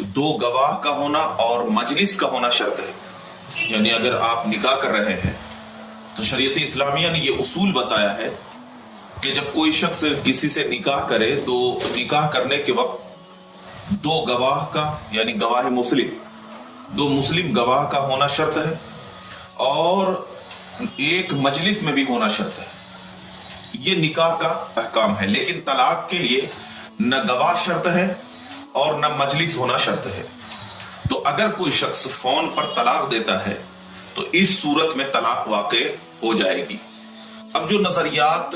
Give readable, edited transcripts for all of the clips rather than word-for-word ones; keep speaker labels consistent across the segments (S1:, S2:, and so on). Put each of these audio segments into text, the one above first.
S1: दो गवाह का होना और मजलिस का होना शर्त है। यानी अगर आप निकाह कर रहे हैं तो शरीयत इस्लामिया ने ये उसूल बताया है कि जब कोई शख्स किसी से निकाह करे तो निकाह करने के वक्त दो गवाह का यानी गवाह मुस्लिम, दो मुस्लिम गवाह का होना शर्त है और एक मजलिस में भी होना शर्त है। ये निकाह का अहकाम है। लेकिन तलाक के लिए न गवाह शर्त है और न मजलिस होना शर्त है। तो अगर कोई शख्स फोन पर तलाक देता है तो इस सूरत में तलाक वाक़े हो जाएगी। अब जो नजरियात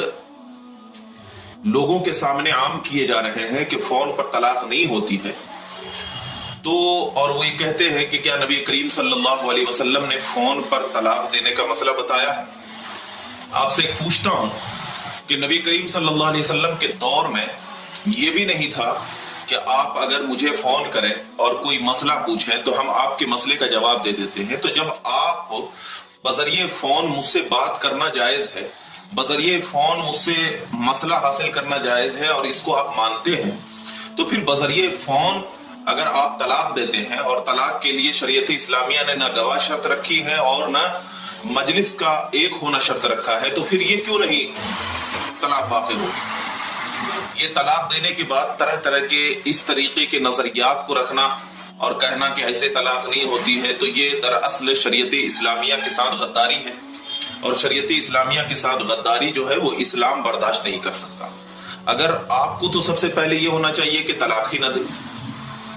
S1: लोगों के सामने आम किए जा रहे हैं कि फोन पर तलाक नहीं होती है, तो और वो ये कहते हैं कि क्या नबी करीम सल्लल्लाहु अलैहि वसल्लम ने फोन पर तलाक देने का मसला बताया है। आपसे एक पूछता हूं कि नबी करीम सल्लल्लाहु अलैहि वसल्लम के दौर में ये भी नहीं था कि आप अगर मुझे फोन करें और कोई मसला पूछें तो हम आपके मसले का जवाब दे देते हैं। तो जब आप बजरिए फोन मुझसे बात करना जायज है, बजरिए फोन मुझसे मसला हासिल करना जायज है और इसको आप मानते हैं, तो फिर बजरिए फोन अगर आप तलाक देते हैं और तलाक के लिए शरीयत इस्लामिया ने ना गवाह शर्त रखी है और ना मजलिस का एक होना शर्त रखा है, तो फिर ये क्यों नहीं तलाक वाक़ई होगी। ये तलाक देने के बाद तरह तरह के इस तरीके के नजरियात को रखना और कहना कि ऐसे तलाक नहीं होती है, तो ये दरअसल शरीयत इस्लामिया के साथ गद्दारी है और शरीयत इस्लामिया के साथ गद्दारी जो है वो इस्लाम बर्दाश्त नहीं कर सकता। अगर आपको तो सबसे पहले ये होना चाहिए कि तलाक ही ना दे,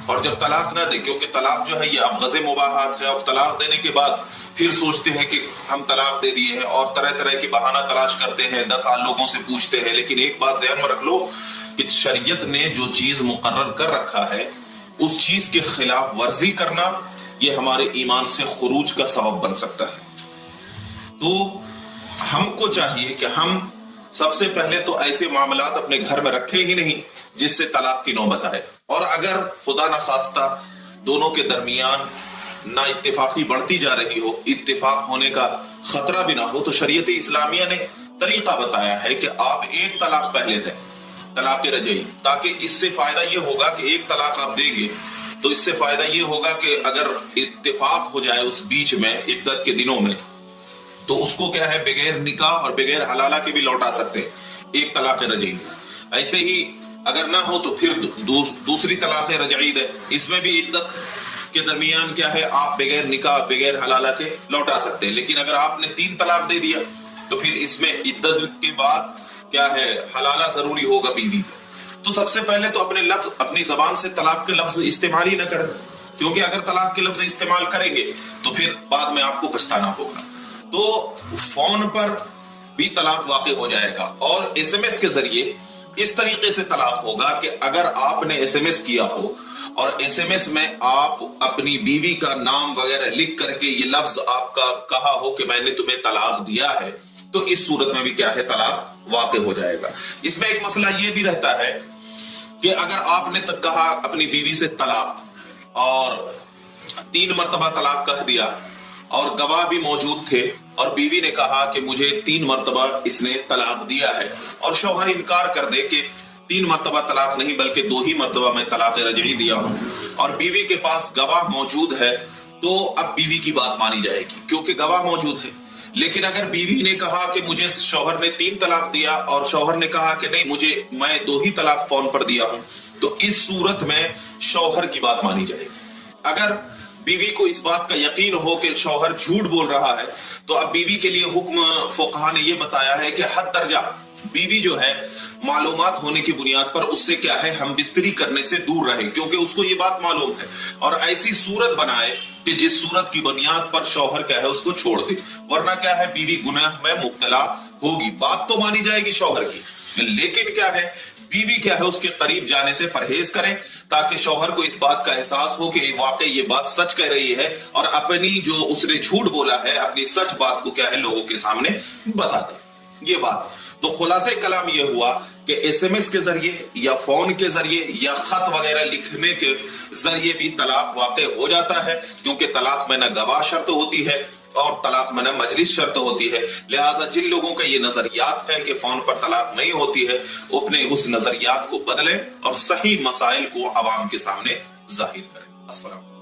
S1: और जब तलाक ना दे, क्योंकि तलाक जो है ये अब गज़े मुबाहात है, और तलाक देने के बाद फिर सोचते हैं कि हम तलाक दे दिए हैं और तरह तरह की बहाना तलाश करते हैं, 10 साल लोगों से पूछते हैं। लेकिन एक बात ध्यान में रख लो कि शरीयत ने जो चीज मुकर्रर कर रखा है उस चीज के खिलाफ वर्जी करना ये हमारे ईमान से खुरूज का सबब बन सकता है। तो हमको चाहिए कि हम सबसे पहले तो ऐसे मामलात अपने घर में रखे ही नहीं जिससे तलाक की नौबत आए, और अगर खुदा न खास्ता दोनों के दरमियान ना इत्तेफाकी बढ़ती जा रही हो, इत्तेफाक होने का खतरा भी ना हो, तो शरीयत इस्लामिया ने तरीका बताया है कि आप एक तलाक पहले दें, तलाक रजई, ताकि इससे फायदा ये होगा कि एक तलाक आप देंगे तो इससे फायदा ये होगा कि अगर इत्तेफाक हो जाए उस बीच में इद्दत के दिनों में, तो उसको क्या है बगैर निकाह और बगैर हलाला के भी लौटा सकते हैं, एक तलाक रजई। ऐसे ही अगर ना हो तो फिर दूसरी तलाक रजई है, इसमें भी इद्दत के दरमियान क्या है आप बगैर निकाह बगैर हलाला के लौटा सकते हैं। लेकिन अगर आपने 3 तलाक दे दिया तो फिर इसमें इद्दत के बाद क्या है हलाला जरूरी होगा बीवी। तो सबसे पहले तो अपने लफ्ज अपनी जबान से तलाक के लफ्ज इस्तेमाल ही न करें, क्योंकि अगर तलाक के लफ्ज इस्तेमाल करेंगे तो फिर बाद में आपको पछताना होगा। तो फोन पर भी तलाक वाक़ई हो जाएगा और एसएमएस के जरिए इस तरीके से तलाक होगा कि अगर आपने एसएमएस किया हो और एसएमएस में आप अपनी बीवी का नाम वगैरह लिख करके ये लफ्ज आपका कहा हो कि मैंने तुम्हें तलाक दिया है, तो इस सूरत में भी क्या है तलाक वाक़ई हो जाएगा। इसमें एक मसला ये भी रहता है कि अगर आपने तक कहा अपनी बीवी से तलाक और 3 मरतबा तलाक कह दिया और गवाह भी मौजूद थे और बीवी ने कहा कि मुझे 3 मरतबा इसने तलाक दिया है, और शौहर इनकार कर दे कि 3 मरतबा तलाक नहीं बल्कि 2 ही मरतबा मैं तलाक रजई दिया हूं, और बीवी के पास गवाह मौजूद है, तो अब बीवी की बात मानी जाएगी क्योंकि गवाह मौजूद है। लेकिन अगर बीवी ने कहा कि मुझे शौहर ने 3 तलाक दिया और शौहर ने कहा कि नहीं मैं 2 ही तलाक फोन पर दिया हूं, तो इस सूरत में शौहर की बात मानी जाएगी। अगर बीवी को इस बात का यकीन हो कि शौहर झूठ बोल रहा है, तो अब बीवी के लिए हुक्म फुक़हा ने यह बताया है कि हद दर्जा बीवी जो है मालूमात होने की बुनियाद पर उससे क्या है हम बिस्तरी करने से दूर रहे, क्योंकि उसको ये बात मालूम है, और ऐसी सूरत बनाए कि जिस सूरत की बुनियाद पर शौहर क्या है उसको छोड़ दे, वरना क्या है बीवी गुनाह में मुब्तला होगी। बात तो मानी जाएगी शौहर की, लेकिन क्या है बीवी क्या है उसके करीब जाने से परहेज करें, ताकि शौहर को इस बात का एहसास हो कि वाकई ये बात सच कह रही है और अपनी जो उसने झूठ बोला है अपनी सच बात को क्या है लोगों के सामने बता दे। ये बात तो खुलासे कलाम ये हुआ कि एसएमएस के जरिए या फोन के जरिए या खत वगैरह लिखने के जरिए भी तलाक वाक़ई हो जाता है, क्योंकि तलाक में न गवाह शर्त होती है और तलाक में न मजलिस शर्त होती है। लिहाजा जिन लोगों का ये नजरियात है कि फोन पर तलाक नहीं होती है, अपने उस नजरियात को बदलें और सही मसाइल को अवाम के सामने जाहिर करें।
S2: السلام